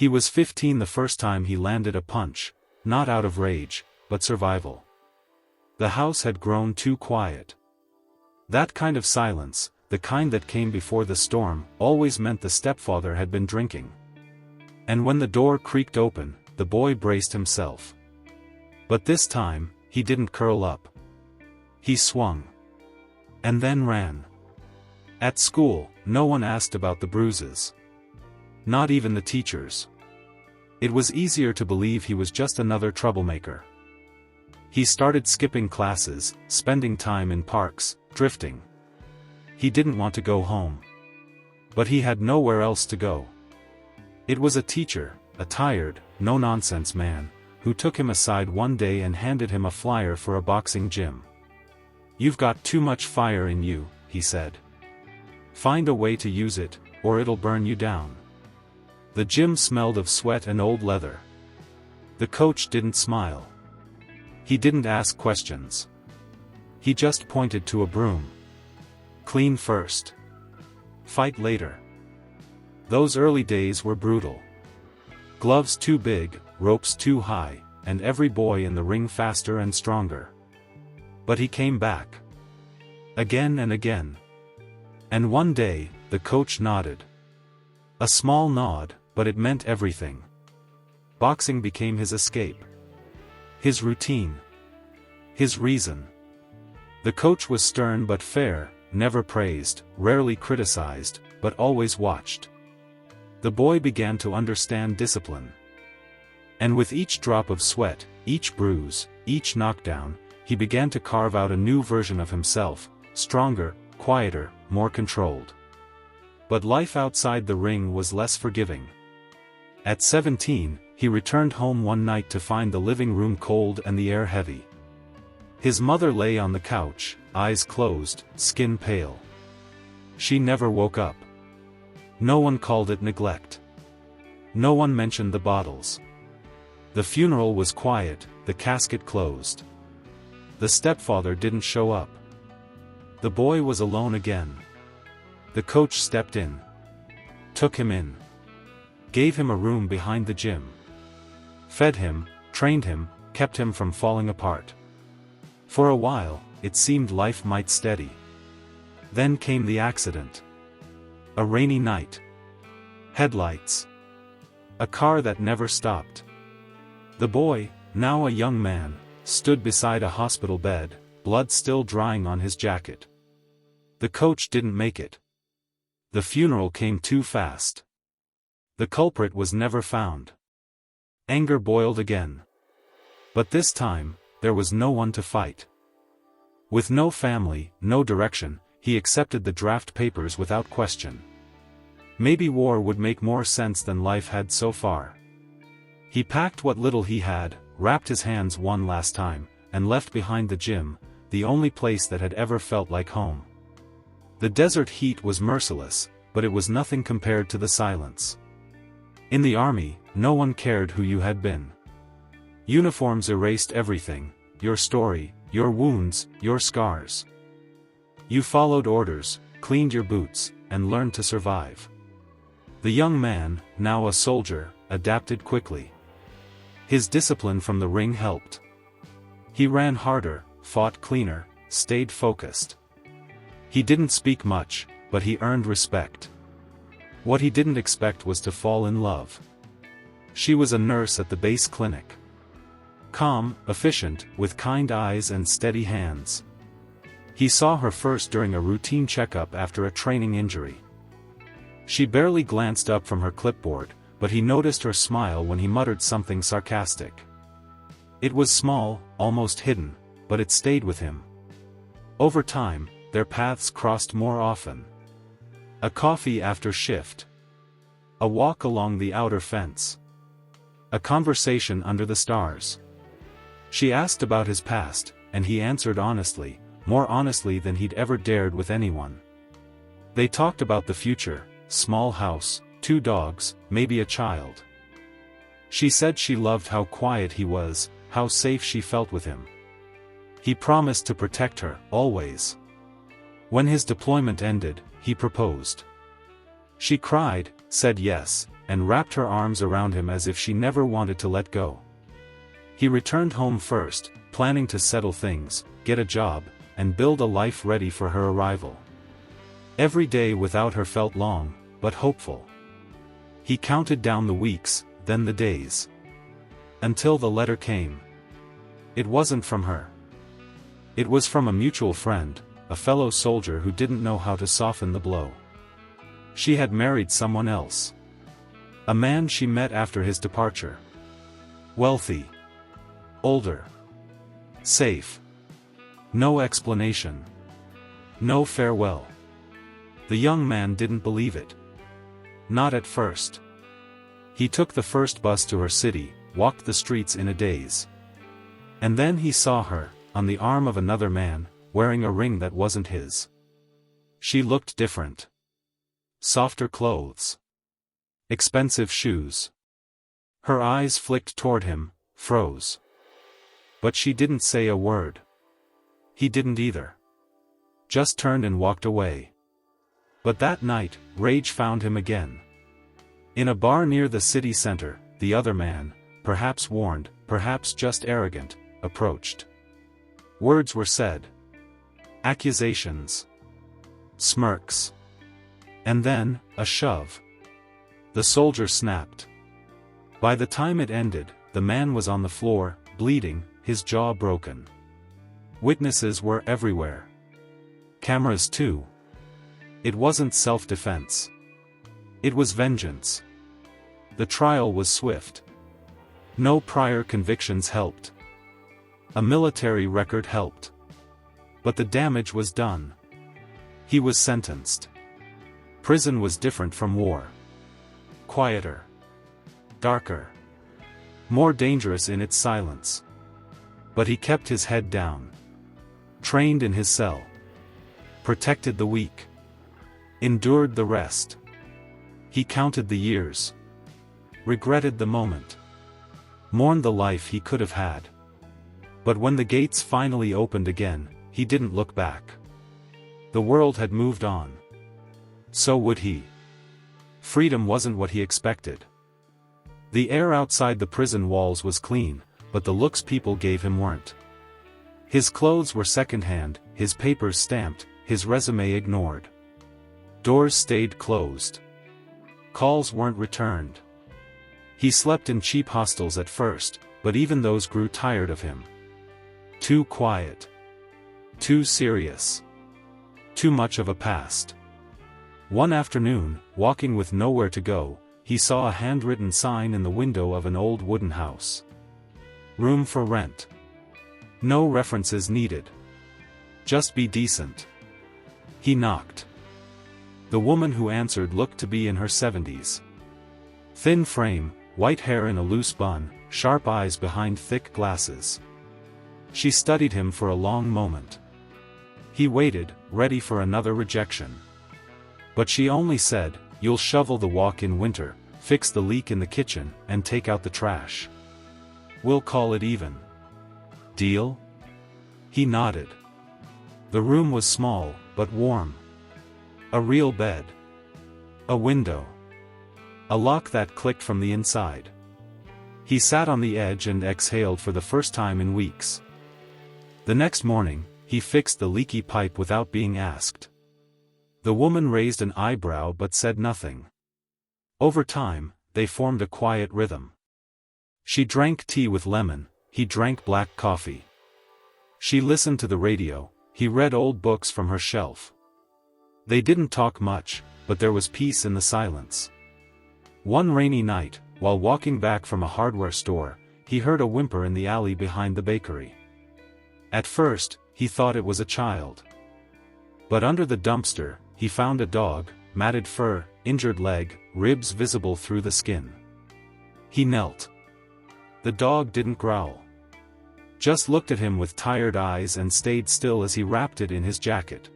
He was 15 the first time he landed a punch, not out of rage, but survival. The house had grown too quiet. That kind of silence, the kind that came before the storm, always meant the stepfather had been drinking. And when the door creaked open, the boy braced himself. But this time, he didn't curl up. He swung. And then ran. At school, no one asked about the bruises. Not even the teachers. It was easier to believe he was just another troublemaker. He started skipping classes, spending time in parks, drifting. He didn't want to go home. But he had nowhere else to go. It was a teacher, a tired, no-nonsense man, who took him aside one day and handed him a flyer for a boxing gym. "You've got too much fire in you," he said. "Find a way to use it, or it'll burn you down." The gym smelled of sweat and old leather. The coach didn't smile. He didn't ask questions. He just pointed to a broom. "Clean first. Fight later." Those early days were brutal. Gloves too big, ropes too high, and every boy in the ring faster and stronger. But he came back. Again and again. And one day, the coach nodded. A small nod, but it meant everything. Boxing became his escape. His routine. His reason. The coach was stern but fair, never praised, rarely criticized, but always watched. The boy began to understand discipline. And with each drop of sweat, each bruise, each knockdown, he began to carve out a new version of himself, stronger, quieter, more controlled. But life outside the ring was less forgiving. At 17, he returned home one night to find the living room cold and the air heavy. His mother lay on the couch, eyes closed, skin pale. She never woke up. No one called it neglect. No one mentioned the bottles. The funeral was quiet, the casket closed. The stepfather didn't show up. The boy was alone again. The coach stepped in. Took him in. Gave him a room behind the gym. Fed him, trained him, kept him from falling apart. For a while, it seemed life might steady. Then came the accident. A rainy night. Headlights. A car that never stopped. The boy, now a young man, stood beside a hospital bed, blood still drying on his jacket. The coach didn't make it. The funeral came too fast. The culprit was never found. Anger boiled again. But this time, there was no one to fight. With no family, no direction, he accepted the draft papers without question. Maybe war would make more sense than life had so far. He packed what little he had, wrapped his hands one last time, and left behind the gym, the only place that had ever felt like home. The desert heat was merciless, but it was nothing compared to the silence. In the army, no one cared who you had been. Uniforms erased everything, your story, your wounds, your scars. You followed orders, cleaned your boots, and learned to survive. The young man, now a soldier, adapted quickly. His discipline from the ring helped. He ran harder, fought cleaner, stayed focused. He didn't speak much, but he earned respect. What he didn't expect was to fall in love. She was a nurse at the base clinic. Calm, efficient, with kind eyes and steady hands. He saw her first during a routine checkup after a training injury. She barely glanced up from her clipboard, but he noticed her smile when he muttered something sarcastic. It was small, almost hidden, but it stayed with him. Over time, their paths crossed more often. A coffee after shift. A walk along the outer fence. A conversation under the stars. She asked about his past, and he answered honestly, more honestly than he'd ever dared with anyone. They talked about the future, small house, 2 dogs, maybe a child. She said she loved how quiet he was, how safe she felt with him. He promised to protect her, always. When his deployment ended, he proposed. She cried, said yes, and wrapped her arms around him as if she never wanted to let go. He returned home first, planning to settle things, get a job, and build a life ready for her arrival. Every day without her felt long, but hopeful. He counted down the weeks, then the days. Until the letter came. It wasn't from her. It was from a mutual friend, a fellow soldier who didn't know how to soften the blow. She had married someone else. A man she met after his departure. Wealthy. Older. Safe. No explanation. No farewell. The young man didn't believe it. Not at first. He took the first bus to her city, walked the streets in a daze. And then he saw her, on the arm of another man, wearing a ring that wasn't his. She looked different. Softer clothes. Expensive shoes. Her eyes flicked toward him, froze. But she didn't say a word. He didn't either. Just turned and walked away. But that night, rage found him again. In a bar near the city center, the other man, perhaps warned, perhaps just arrogant, approached. Words were said. Accusations. Smirks. And then, a shove. The soldier snapped. By the time it ended, the man was on the floor, bleeding, his jaw broken. Witnesses were everywhere. Cameras too. It wasn't self-defense. It was vengeance. The trial was swift. No prior convictions helped. A military record helped. But the damage was done. He was sentenced. Prison was different from war. Quieter. Darker. More dangerous in its silence. But he kept his head down. Trained in his cell. Protected the weak. Endured the rest. He counted the years. Regretted the moment. Mourned the life he could have had. But when the gates finally opened again, he didn't look back. The world had moved on. So would he. Freedom wasn't what he expected. The air outside the prison walls was clean, but the looks people gave him weren't. His clothes were secondhand, his papers stamped, his resume ignored. Doors stayed closed. Calls weren't returned. He slept in cheap hostels at first, but even those grew tired of him. Too quiet. Too serious. Too much of a past. One afternoon, walking with nowhere to go, he saw a handwritten sign in the window of an old wooden house. Room for rent. No references needed. Just be decent. He knocked. The woman who answered looked to be in her 70s. Thin frame, white hair in a loose bun, sharp eyes behind thick glasses. She studied him for a long moment. He waited, ready for another rejection. But she only said, "You'll shovel the walk in winter, fix the leak in the kitchen, and take out the trash. We'll call it even. Deal?" He nodded. The room was small, but warm. A real bed. A window. A lock that clicked from the inside. He sat on the edge and exhaled for the first time in weeks. The next morning, he fixed the leaky pipe without being asked. The woman raised an eyebrow but said nothing. Over time, they formed a quiet rhythm. She drank tea with lemon, he drank black coffee. She listened to the radio, he read old books from her shelf. They didn't talk much, but there was peace in the silence. One rainy night, while walking back from a hardware store, he heard a whimper in the alley behind the bakery. At first, he thought it was a child. But under the dumpster, he found a dog, matted fur, injured leg, ribs visible through the skin. He knelt. The dog didn't growl. Just looked at him with tired eyes and stayed still as he wrapped it in his jacket.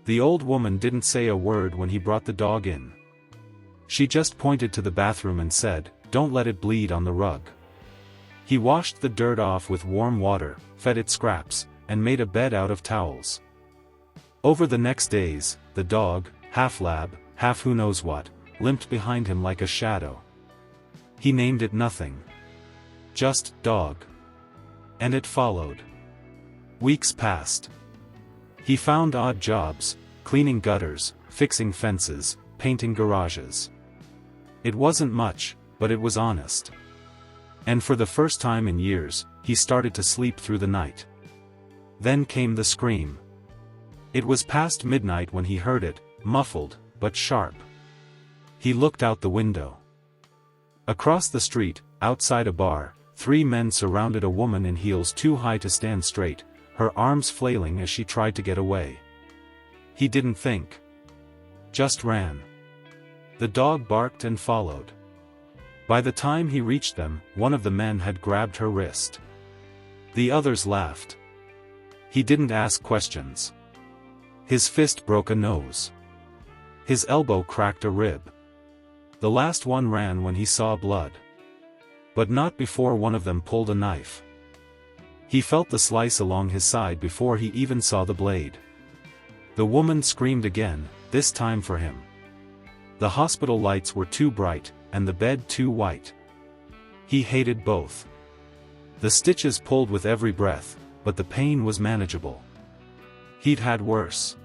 The old woman didn't say a word when he brought the dog in. She just pointed to the bathroom and said, "Don't let it bleed on the rug." He washed the dirt off with warm water, fed it scraps, and made a bed out of towels. Over the next days, the dog, half lab, half who knows what, limped behind him like a shadow. He named it nothing. Just dog. And it followed. Weeks passed. He found odd jobs, cleaning gutters, fixing fences, painting garages. It wasn't much, but it was honest. And for the first time in years, he started to sleep through the night. Then came the scream. It was past midnight when he heard it, muffled, but sharp. He looked out the window. Across the street, outside a bar, 3 men surrounded a woman in heels too high to stand straight, her arms flailing as she tried to get away. He didn't think. Just ran. The dog barked and followed. By the time he reached them, one of the men had grabbed her wrist. The others laughed. He didn't ask questions. His fist broke a nose. His elbow cracked a rib. The last one ran when he saw blood. But not before one of them pulled a knife. He felt the slice along his side before he even saw the blade. The woman screamed again, this time for him. The hospital lights were too bright, and the bed too white. He hated both. The stitches pulled with every breath, but the pain was manageable. He'd had worse.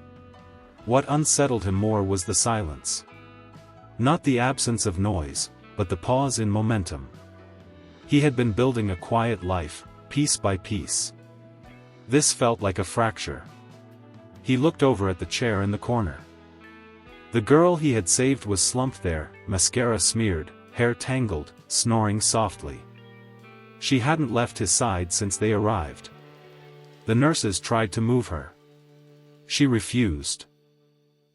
What unsettled him more was the silence. Not the absence of noise, but the pause in momentum. He had been building a quiet life, piece by piece. This felt like a fracture. He looked over at the chair in the corner. The girl he had saved was slumped there, mascara smeared, hair tangled, snoring softly. She hadn't left his side since they arrived. The nurses tried to move her. She refused.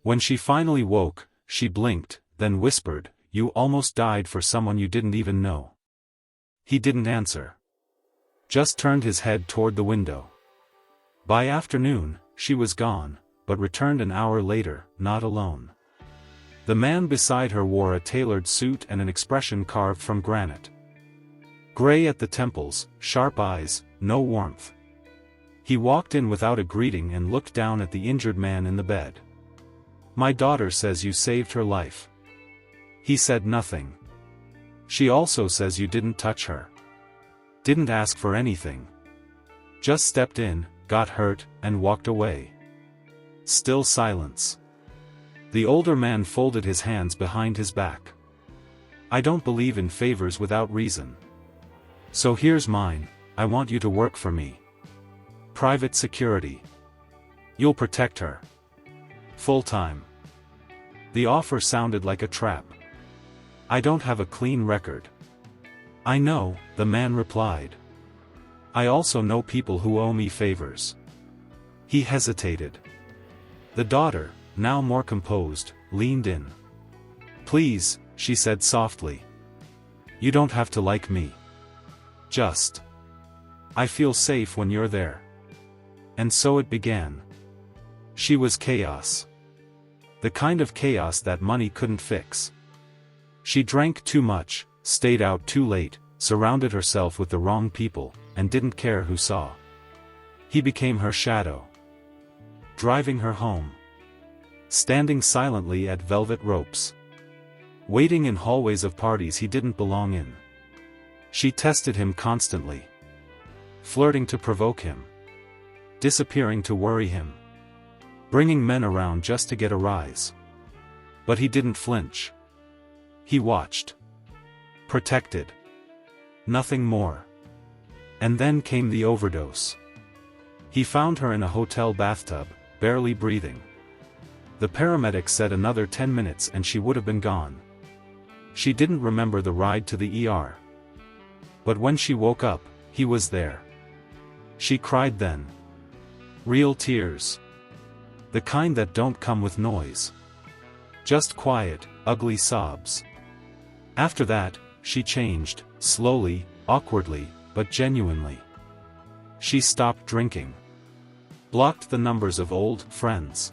When she finally woke, she blinked, then whispered, "You almost died for someone you didn't even know." He didn't answer. Just turned his head toward the window. By afternoon, she was gone, but returned an hour later, not alone. The man beside her wore a tailored suit and an expression carved from granite. Gray at the temples, sharp eyes, no warmth. He walked in without a greeting and looked down at the injured man in the bed. "My daughter says you saved her life." He said nothing. "She also says you didn't touch her. Didn't ask for anything. Just stepped in, got hurt, and walked away." Still silence. The older man folded his hands behind his back. "I don't believe in favors without reason. So here's mine, I want you to work for me. Private security. You'll protect her. Full-time." The offer sounded like a trap. "I don't have a clean record." "I know," the man replied. "I also know people who owe me favors." He hesitated. The daughter, now more composed, leaned in. "Please," she said softly. "You don't have to like me. Just. I feel safe when you're there." And so it began. She was chaos. The kind of chaos that money couldn't fix. She drank too much, stayed out too late, surrounded herself with the wrong people, and didn't care who saw. He became her shadow. Driving her home. Standing silently at velvet ropes. Waiting in hallways of parties he didn't belong in. She tested him constantly. Flirting to provoke him. Disappearing to worry him. Bringing men around just to get a rise. But he didn't flinch. He watched. Protected. Nothing more. And then came the overdose. He found her in a hotel bathtub, barely breathing. The paramedics said another 10 minutes and she would have been gone. She didn't remember the ride to the ER. But when she woke up, he was there. She cried then. Real tears. The kind that don't come with noise. Just quiet, ugly sobs. After that, she changed, slowly, awkwardly, but genuinely. She stopped drinking. Blocked the numbers of old friends.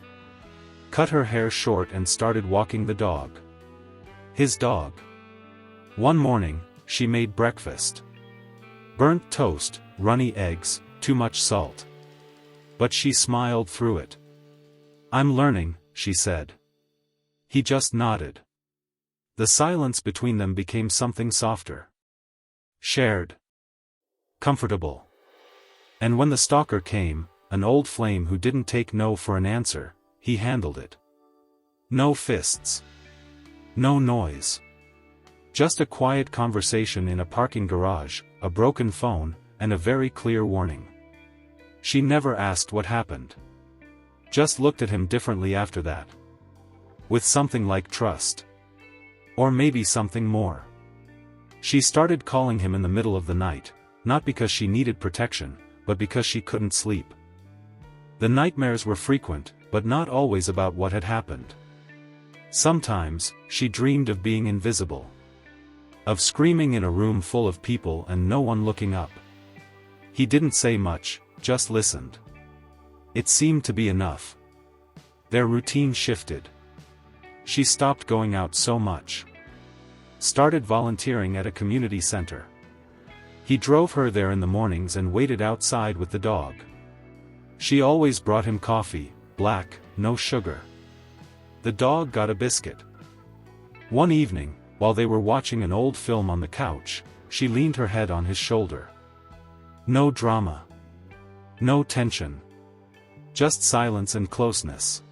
Cut her hair short and started walking the dog. His dog. One morning, she made breakfast. Burnt toast, runny eggs, too much salt. But she smiled through it. "I'm learning," she said. He just nodded. The silence between them became something softer. Shared. Comfortable. And when the stalker came, an old flame who didn't take no for an answer, he handled it. No fists. No noise. Just a quiet conversation in a parking garage, a broken phone, and a very clear warning. She never asked what happened. Just looked at him differently after that. With something like trust. Or maybe something more. She started calling him in the middle of the night, not because she needed protection, but because she couldn't sleep. The nightmares were frequent, but not always about what had happened. Sometimes, she dreamed of being invisible. Of screaming in a room full of people and no one looking up. He didn't say much, just listened. It seemed to be enough. Their routine shifted. She stopped going out so much. Started volunteering at a community center. He drove her there in the mornings and waited outside with the dog. She always brought him coffee, black, no sugar. The dog got a biscuit. One evening, while they were watching an old film on the couch, she leaned her head on his shoulder. No drama. No tension. Just silence and closeness.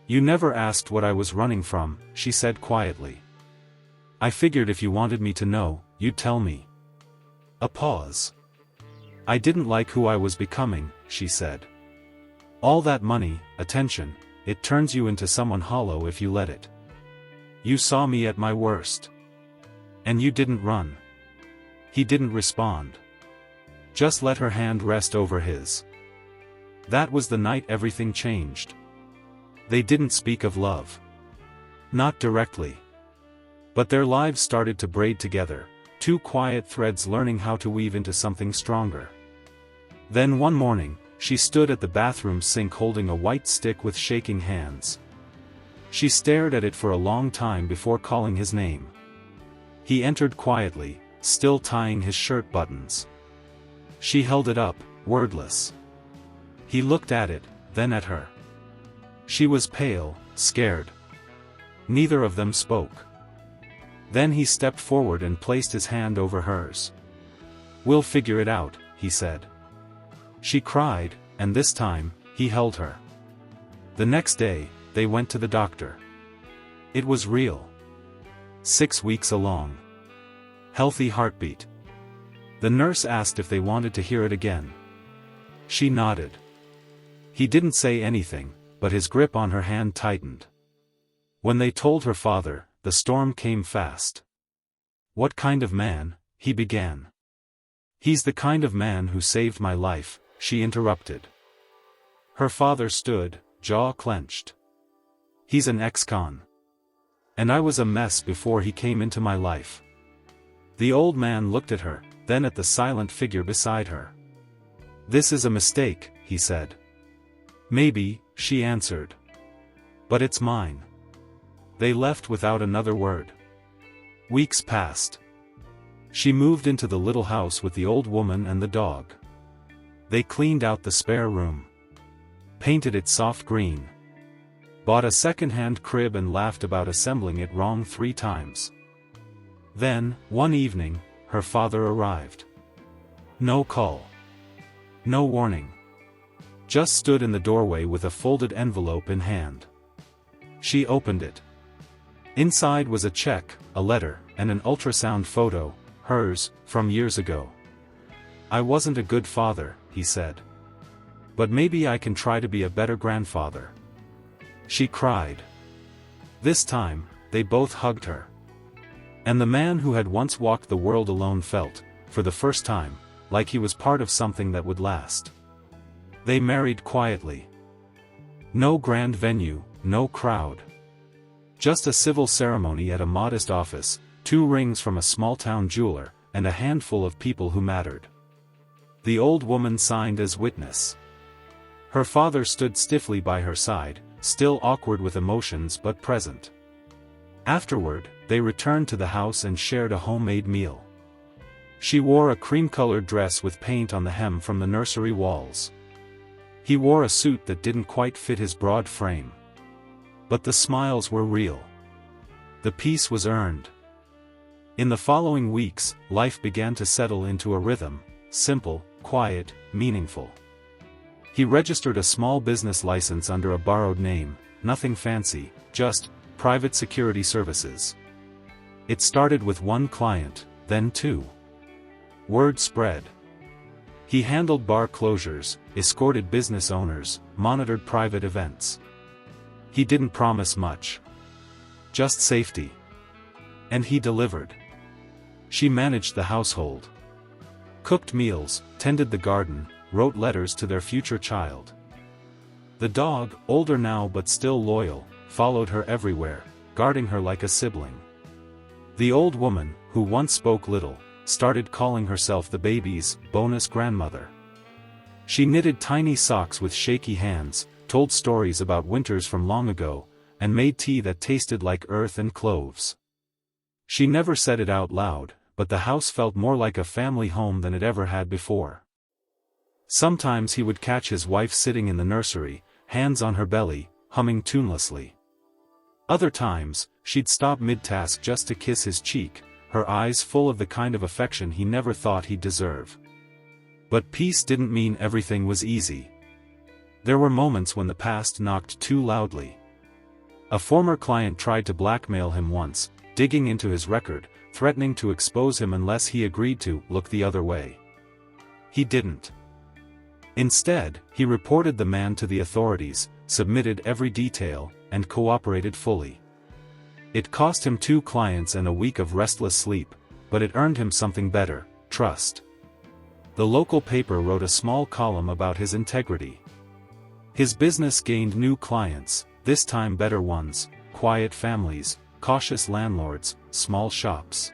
You never asked what I was running from, she said quietly. I figured if you wanted me to know, you'd tell me. A pause. I didn't like who I was becoming, she said. All that money, attention, it turns you into someone hollow if you let it. You saw me at my worst. And you didn't run. He didn't respond. Just let her hand rest over his. That was the night everything changed. They didn't speak of love. Not directly. But their lives started to braid together, two quiet threads learning how to weave into something stronger. Then one morning, she stood at the bathroom sink holding a white stick with shaking hands. She stared at it for a long time before calling his name. He entered quietly, still tying his shirt buttons. She held it up, wordless. He looked at it, then at her. She was pale, scared. Neither of them spoke. Then he stepped forward and placed his hand over hers. We'll figure it out, he said. She cried, and this time, he held her. The next day, they went to the doctor. It was real. 6 weeks along. Healthy heartbeat. The nurse asked if they wanted to hear it again. She nodded. He didn't say anything, but his grip on her hand tightened. When they told her father, the storm came fast. What kind of man, he began. He's the kind of man who saved my life, she interrupted. Her father stood, jaw clenched. He's an ex-con. And I was a mess before he came into my life. The old man looked at her, then at the silent figure beside her. This is a mistake, he said. Maybe, she answered. But it's mine. They left without another word. Weeks passed. She moved into the little house with the old woman and the dog. They cleaned out the spare room. Painted it soft green. Bought a second-hand crib and laughed about assembling it wrong 3 times. Then, one evening, her father arrived. No call. No warning. Just stood in the doorway with a folded envelope in hand. She opened it. Inside was a check, a letter, and an ultrasound photo, hers, from years ago. I wasn't a good father, he said. But maybe I can try to be a better grandfather. She cried. This time, they both hugged her. And the man who had once walked the world alone felt, for the first time, like he was part of something that would last. They married quietly. No grand venue, no crowd. Just a civil ceremony at a modest office, 2 rings from a small-town jeweler, and a handful of people who mattered. The old woman signed as witness. Her father stood stiffly by her side, still awkward with emotions but present. Afterward, they returned to the house and shared a homemade meal. She wore a cream-colored dress with paint on the hem from the nursery walls. He wore a suit that didn't quite fit his broad frame. But the smiles were real. The peace was earned. In the following weeks, life began to settle into a rhythm, simple, quiet, meaningful. He registered a small business license under a borrowed name, nothing fancy, just private security services. It started with one client, then two. Word spread. He handled bar closures, escorted business owners, monitored private events. He didn't promise much. Just safety. And he delivered. She managed the household. Cooked meals, tended the garden, wrote letters to their future child. The dog, older now but still loyal, followed her everywhere, guarding her like a sibling. The old woman, who once spoke little, started calling herself the baby's bonus grandmother. She knitted tiny socks with shaky hands, told stories about winters from long ago, and made tea that tasted like earth and cloves. She never said it out loud, but the house felt more like a family home than it ever had before. Sometimes he would catch his wife sitting in the nursery, hands on her belly, humming tunelessly. Other times, she'd stop mid-task just to kiss his cheek, her eyes full of the kind of affection he never thought he'd deserve. But peace didn't mean everything was easy. There were moments when the past knocked too loudly. A former client tried to blackmail him once, digging into his record, threatening to expose him unless he agreed to look the other way. He didn't. Instead, he reported the man to the authorities, submitted every detail, and cooperated fully. It cost him 2 clients and a week of restless sleep, but it earned him something better: trust. The local paper wrote a small column about his integrity. His business gained new clients, this time better ones, quiet families, cautious landlords, small shops.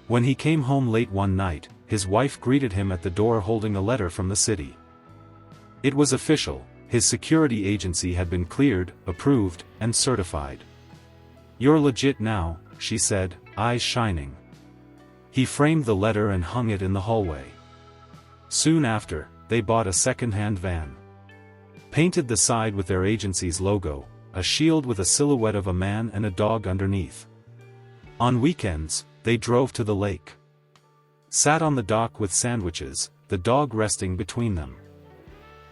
When he came home late one night, his wife greeted him at the door holding a letter from the city. It was official. His security agency had been cleared, approved, and certified. "You're legit now," she said, eyes shining. He framed the letter and hung it in the hallway. Soon after, they bought a second-hand van. Painted the side with their agency's logo, a shield with a silhouette of a man and a dog underneath. On weekends, they drove to the lake. Sat on the dock with sandwiches, the dog resting between them.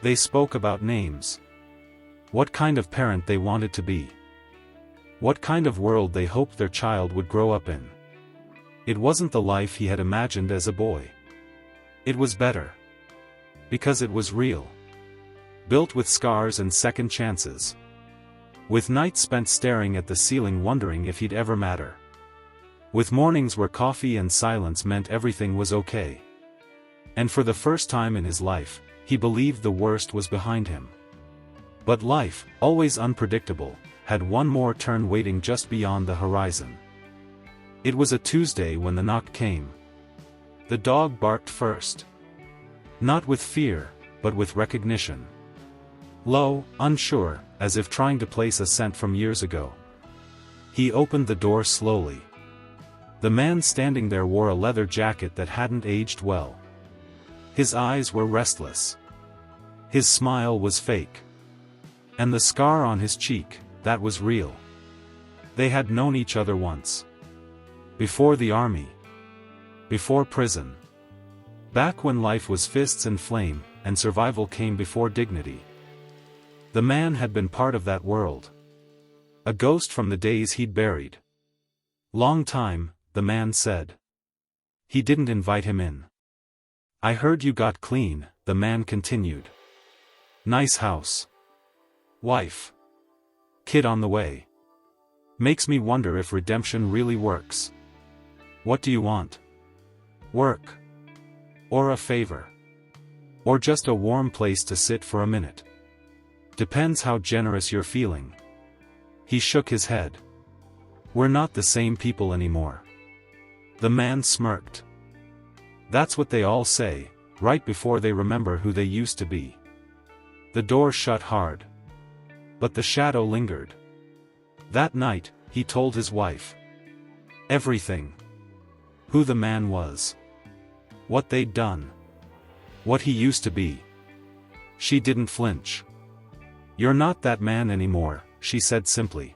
They spoke about names. What kind of parent they wanted to be. What kind of world they hoped their child would grow up in. It wasn't the life he had imagined as a boy. It was better. Because it was real. Built with scars and second chances. With nights spent staring at the ceiling wondering if he'd ever matter. With mornings where coffee and silence meant everything was okay. And for the first time in his life, he believed the worst was behind him. But life, always unpredictable, had one more turn waiting just beyond the horizon. It was a Tuesday when the knock came. The dog barked first. Not with fear, but with recognition. Low, unsure, as if trying to place a scent from years ago. He opened the door slowly. The man standing there wore a leather jacket that hadn't aged well. His eyes were restless. His smile was fake. And the scar on his cheek, that was real. They had known each other once. Before the army. Before prison. Back when life was fists and flame, and survival came before dignity. The man had been part of that world. A ghost from the days he'd buried. "Long time," the man said. He didn't invite him in. "I heard you got clean," the man continued. "Nice house. Wife. Kid on the way. Makes me wonder if redemption really works. What do you want? Work? Or a favor? Or just a warm place to sit for a minute? Depends how generous you're feeling." He shook his head. "We're not the same people anymore." The man smirked. "That's what they all say, right before they remember who they used to be." The door shut hard. But the shadow lingered. That night, he told his wife. Everything. Who the man was. What they'd done. What he used to be. She didn't flinch. "You're not that man anymore," she said simply.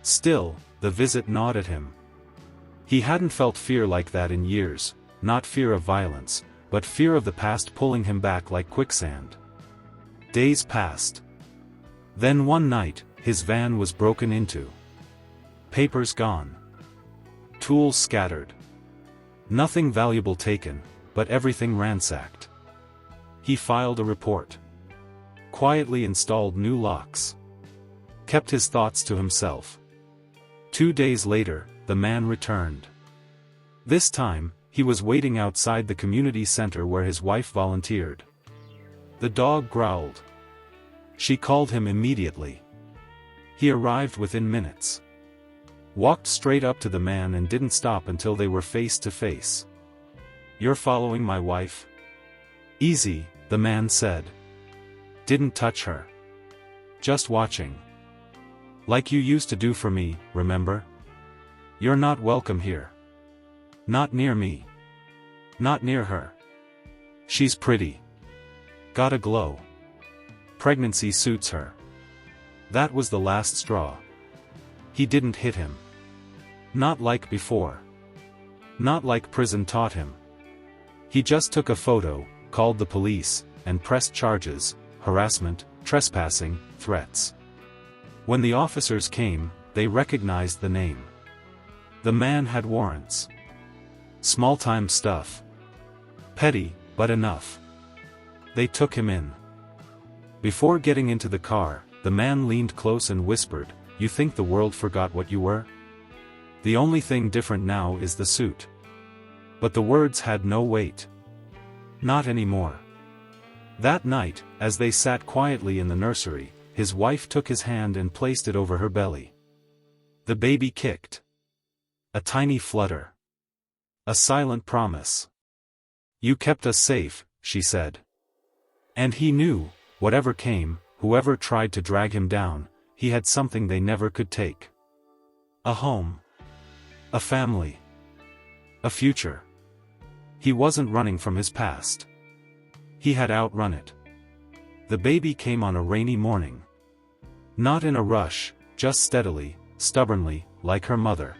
Still, The visit gnawed at him. He hadn't felt fear like that in years, not fear of violence, but fear of the past pulling him back like quicksand. Days passed. Then one night, his van was broken into. Papers gone. Tools scattered. Nothing valuable taken, but everything ransacked. He filed a report. Quietly installed new locks. Kept his thoughts to himself. 2 days later, the man returned. This time, he was waiting outside the community center where his wife volunteered. The dog growled. She called him immediately. He arrived within minutes. Walked straight up to the man and didn't stop until they were face to face. "You're following my wife?" "Easy," the man said. "Didn't touch her. Just watching. Like you used to do for me, remember? You're not welcome here. Not near me. Not near her. She's pretty. Got a glow. Pregnancy suits her." That was the last straw. He didn't hit him. Not like before. Not like prison taught him. He just took a photo, called the police, and pressed charges: harassment, trespassing, threats. When the officers came, they recognized the name. The man had warrants. Small-time stuff. Petty, but enough. They took him in. Before getting into the car, the man leaned close and whispered, "You think the world forgot what you were? The only thing different now is the suit." But the words had no weight. Not anymore. That night, as they sat quietly in the nursery, his wife took his hand and placed it over her belly. The baby kicked. A tiny flutter. A silent promise. "You kept us safe," she said. And he knew, whatever came, whoever tried to drag him down, he had something they never could take. A home. A family. A future. He wasn't running from his past. He had outrun it. The baby came on a rainy morning. Not in a rush, just steadily, stubbornly, like her mother.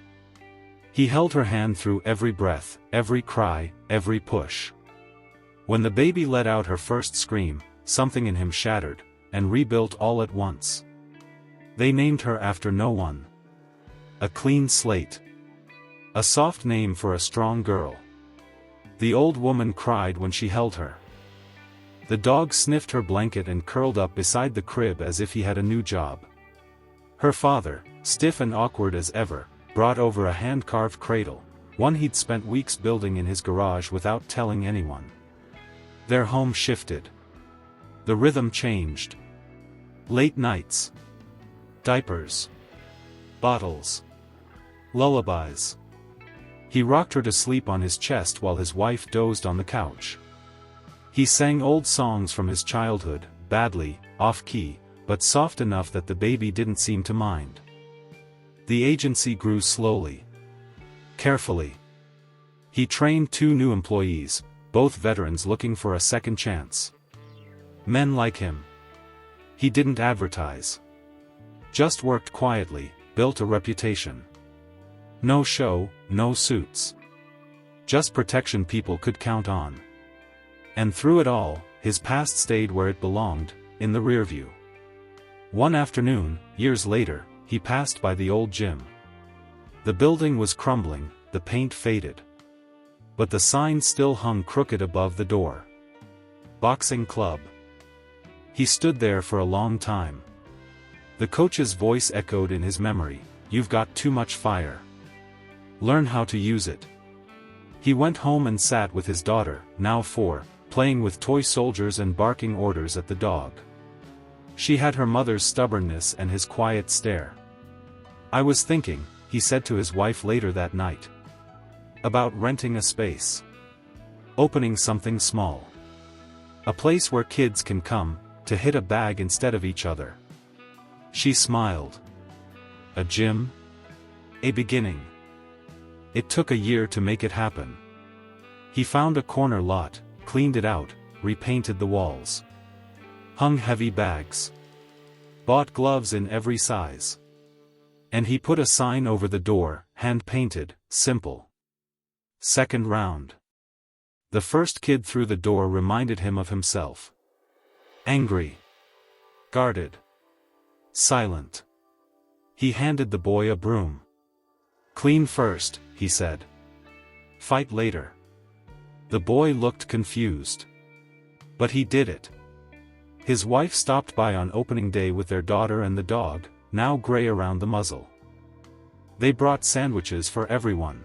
He held her hand through every breath, every cry, every push. When the baby let out her first scream, something in him shattered, and rebuilt all at once. They named her after no one. A clean slate. A soft name for a strong girl. The old woman cried when she held her. The dog sniffed her blanket and curled up beside the crib as if he had a new job. Her father, stiff and awkward as ever, brought over a hand-carved cradle, one he'd spent weeks building in his garage without telling anyone. Their home shifted. The rhythm changed. Late nights. Diapers. Bottles. Lullabies. He rocked her to sleep on his chest while his wife dozed on the couch. He sang old songs from his childhood, badly, off-key, but soft enough that the baby didn't seem to mind. The agency grew slowly. Carefully. He trained 2 new employees, both veterans looking for a second chance. Men like him. He didn't advertise. Just worked quietly, built a reputation. No show, no suits. Just protection people could count on. And through it all, his past stayed where it belonged, in the rearview. One afternoon, years later, he passed by the old gym. The building was crumbling, the paint faded. But the sign still hung crooked above the door. Boxing Club. He stood there for a long time. The coach's voice echoed in his memory, "You've got too much fire. Learn how to use it." He went home and sat with his daughter, now 4, playing with toy soldiers and barking orders at the dog. She had her mother's stubbornness and his quiet stare. "I was thinking," he said to his wife later that night, "about renting a space. Opening something small. A place where kids can come, to hit a bag instead of each other." She smiled. A gym? A beginning. It took a year to make it happen. He found a corner lot, cleaned it out, repainted the walls. Hung heavy bags. Bought gloves in every size. And he put a sign over the door, hand-painted, simple. Second round. The first kid through the door reminded him of himself. Angry. Guarded. Silent. He handed the boy a broom. Clean first, he said. Fight later. The boy looked confused. But he did it. His wife stopped by on opening day with their daughter and the dog, now gray around the muzzle. They brought sandwiches for everyone.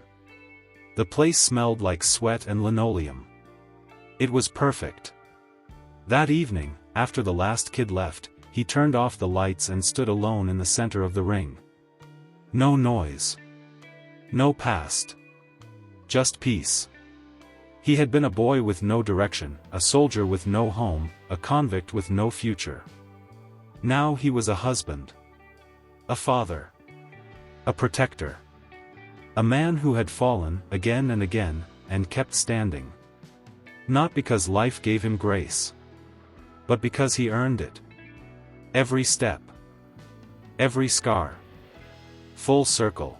The place smelled like sweat and linoleum. It was perfect. That evening, after the last kid left, he turned off the lights and stood alone in the center of the ring. No noise. No past. Just peace. He had been a boy with no direction, a soldier with no home, a convict with no future. Now he was a husband. A father. A protector. A man who had fallen, again and again, and kept standing. Not because life gave him grace. But because he earned it. Every step. Every scar. Full circle.